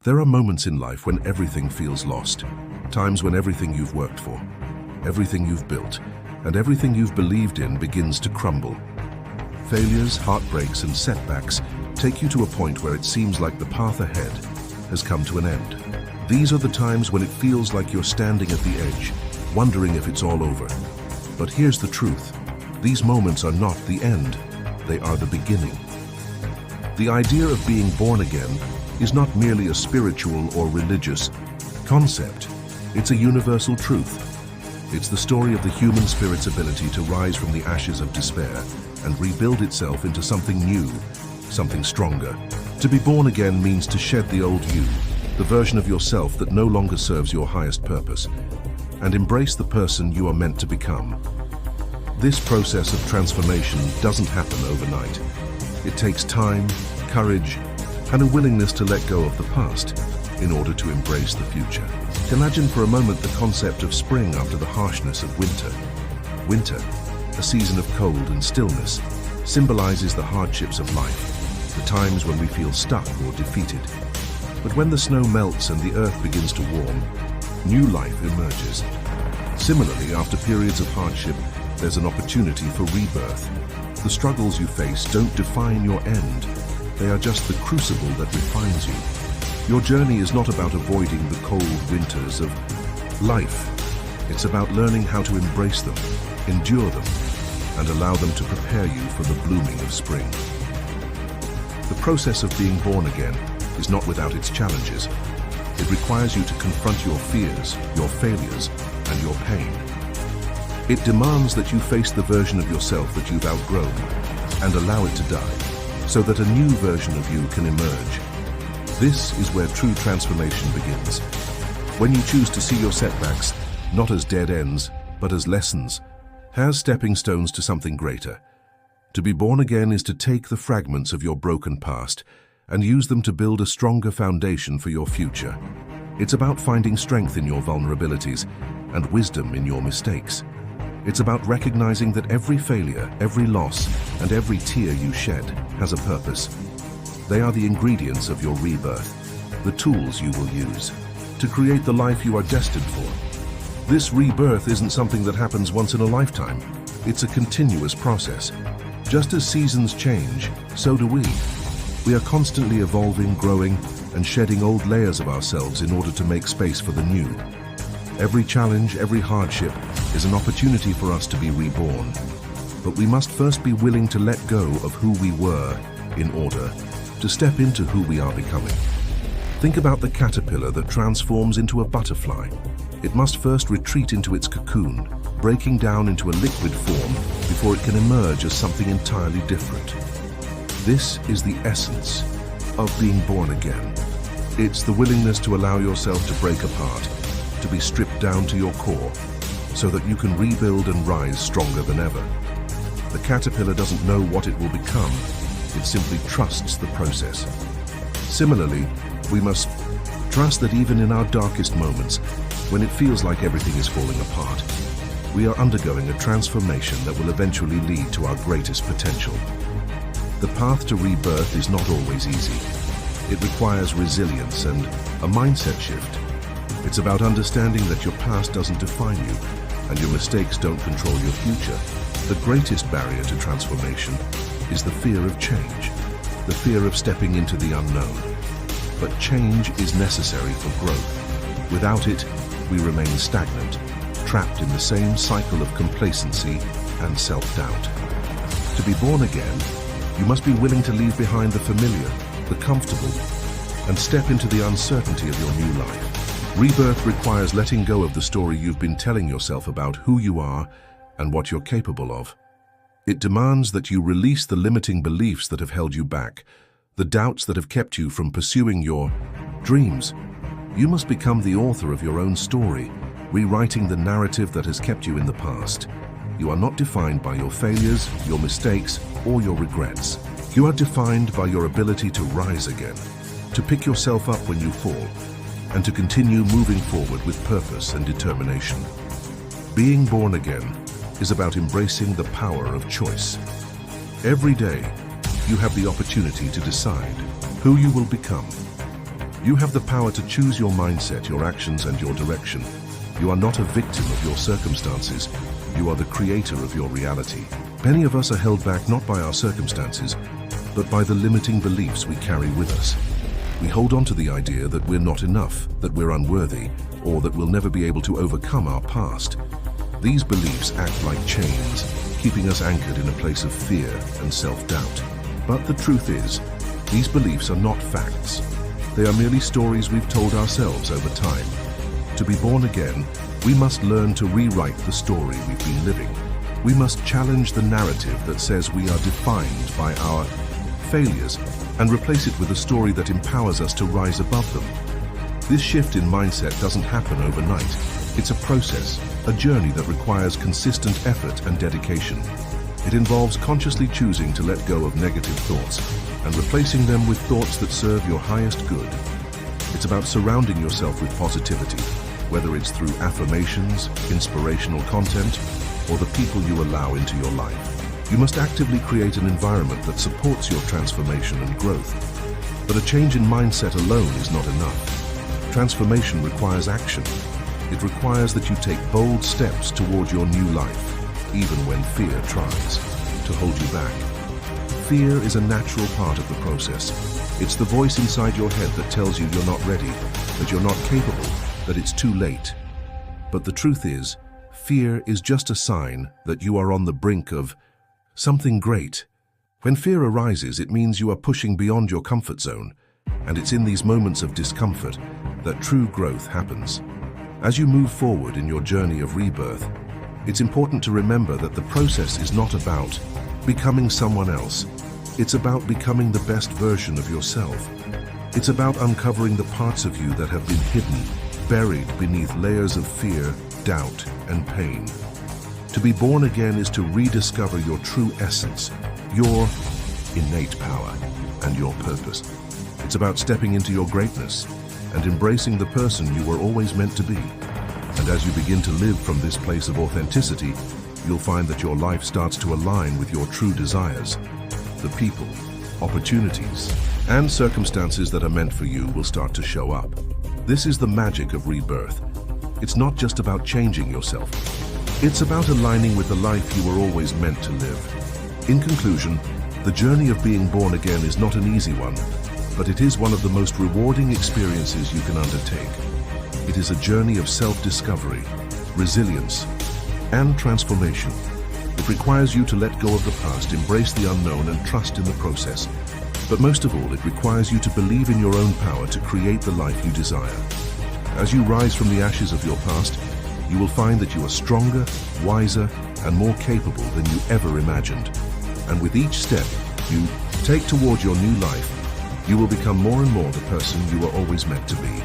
There are moments in life when everything feels lost, times when everything you've worked for, everything you've built, and everything you've believed in begins to crumble. Failures, heartbreaks, and setbacks take you to a point where it seems like the path ahead has come to an end. These are the times when it feels like you're standing at the edge, wondering if it's all over. But here's the truth. These moments are not the end, they are the beginning. The idea of being born again is not merely a spiritual or religious concept. It's a universal truth. It's the story of the human spirit's ability to rise from the ashes of despair and rebuild itself into something new, something stronger. To be born again means to shed the old you, the version of yourself that no longer serves your highest purpose, and embrace the person you are meant to become. This process of transformation doesn't happen overnight. It takes time, courage, and a willingness to let go of the past in order to embrace the future. Imagine for a moment the concept of spring after the harshness of winter. Winter, a season of cold and stillness, symbolizes the hardships of life, the times when we feel stuck or defeated. But when the snow melts and the earth begins to warm, new life emerges. Similarly, after periods of hardship, there's an opportunity for rebirth. The struggles you face don't define your end. They are just the crucible that refines you. Your journey is not about avoiding the cold winters of life. It's about learning how to embrace them, endure them, and allow them to prepare you for the blooming of spring. The process of being born again is not without its challenges. It requires you to confront your fears, your failures, and your pain. It demands that you face the version of yourself that you've outgrown and allow it to die, so that a new version of you can emerge. This is where true transformation begins. When you choose to see your setbacks not as dead ends, but as lessons, as stepping stones to something greater. To be born again is to take the fragments of your broken past and use them to build a stronger foundation for your future. It's about finding strength in your vulnerabilities and wisdom in your mistakes. It's about recognizing that every failure, every loss, and every tear you shed has a purpose. They are the ingredients of your rebirth, the tools you will use to create the life you are destined for. This rebirth isn't something that happens once in a lifetime. It's a continuous process. Just as seasons change, so do we. We are constantly evolving, growing, and shedding old layers of ourselves in order to make space for the new. Every challenge, every hardship is an opportunity for us to be reborn. But we must first be willing to let go of who we were in order to step into who we are becoming. Think about the caterpillar that transforms into a butterfly. It must first retreat into its cocoon, breaking down into a liquid form before it can emerge as something entirely different. This is the essence of being born again. It's the willingness to allow yourself to break apart, to be stripped down to your core, so that you can rebuild and rise stronger than ever. The caterpillar doesn't know what it will become, it simply trusts the process. Similarly, we must trust that even in our darkest moments, when it feels like everything is falling apart, we are undergoing a transformation that will eventually lead to our greatest potential. The path to rebirth is not always easy. It requires resilience and a mindset shift. It's about understanding that your past doesn't define you and your mistakes don't control your future. The greatest barrier to transformation is the fear of change, the fear of stepping into the unknown. But change is necessary for growth. Without it, we remain stagnant, trapped in the same cycle of complacency and self-doubt. To be born again, you must be willing to leave behind the familiar, the comfortable, and step into the uncertainty of your new life. Rebirth requires letting go of the story you've been telling yourself about who you are and what you're capable of. It demands that you release the limiting beliefs that have held you back, the doubts that have kept you from pursuing your dreams. You must become the author of your own story, rewriting the narrative that has kept you in the past. You are not defined by your failures, your mistakes, or your regrets. You are defined by your ability to rise again, to pick yourself up when you fall, and to continue moving forward with purpose and determination. Being born again is about embracing the power of choice. Every day, you have the opportunity to decide who you will become. You have the power to choose your mindset, your actions, and your direction. You are not a victim of your circumstances. You are the creator of your reality. Many of us are held back not by our circumstances, but by the limiting beliefs we carry with us. We hold on to the idea that we're not enough, that we're unworthy, or that we'll never be able to overcome our past. These beliefs act like chains, keeping us anchored in a place of fear and self-doubt. But the truth is, these beliefs are not facts. They are merely stories we've told ourselves over time. To be born again, we must learn to rewrite the story we've been living. We must challenge the narrative that says we are defined by our failures and replace it with a story that empowers us to rise above them. This shift in mindset doesn't happen overnight. It's a process, a journey that requires consistent effort and dedication. It involves consciously choosing to let go of negative thoughts and replacing them with thoughts that serve your highest good. It's about surrounding yourself with positivity, whether it's through affirmations, inspirational content, or the people you allow into your life. You must actively create an environment that supports your transformation and growth. But a change in mindset alone is not enough. Transformation requires action. It requires that you take bold steps toward your new life, even when fear tries to hold you back. Fear is a natural part of the process. It's the voice inside your head that tells you you're not ready, that you're not capable, that it's too late. But the truth is, fear is just a sign that you are on the brink of something great. When fear arises, it means you are pushing beyond your comfort zone, and it's in these moments of discomfort that true growth happens. As you move forward in your journey of rebirth, it's important to remember that the process is not about becoming someone else. It's about becoming the best version of yourself. It's about uncovering the parts of you that have been hidden, buried beneath layers of fear, doubt, and pain. To be born again is to rediscover your true essence, your innate power, and your purpose. It's about stepping into your greatness and embracing the person you were always meant to be. And as you begin to live from this place of authenticity, you'll find that your life starts to align with your true desires. The people, opportunities, and circumstances that are meant for you will start to show up. This is the magic of rebirth. It's not just about changing yourself. It's about aligning with the life you were always meant to live. In conclusion, the journey of being born again is not an easy one, but it is one of the most rewarding experiences you can undertake. It is a journey of self-discovery, resilience, and transformation. It requires you to let go of the past, embrace the unknown, and trust in the process. But most of all, it requires you to believe in your own power to create the life you desire. As you rise from the ashes of your past, you will find that you are stronger, wiser, and more capable than you ever imagined. And with each step you take toward your new life, you will become more and more the person you were always meant to be.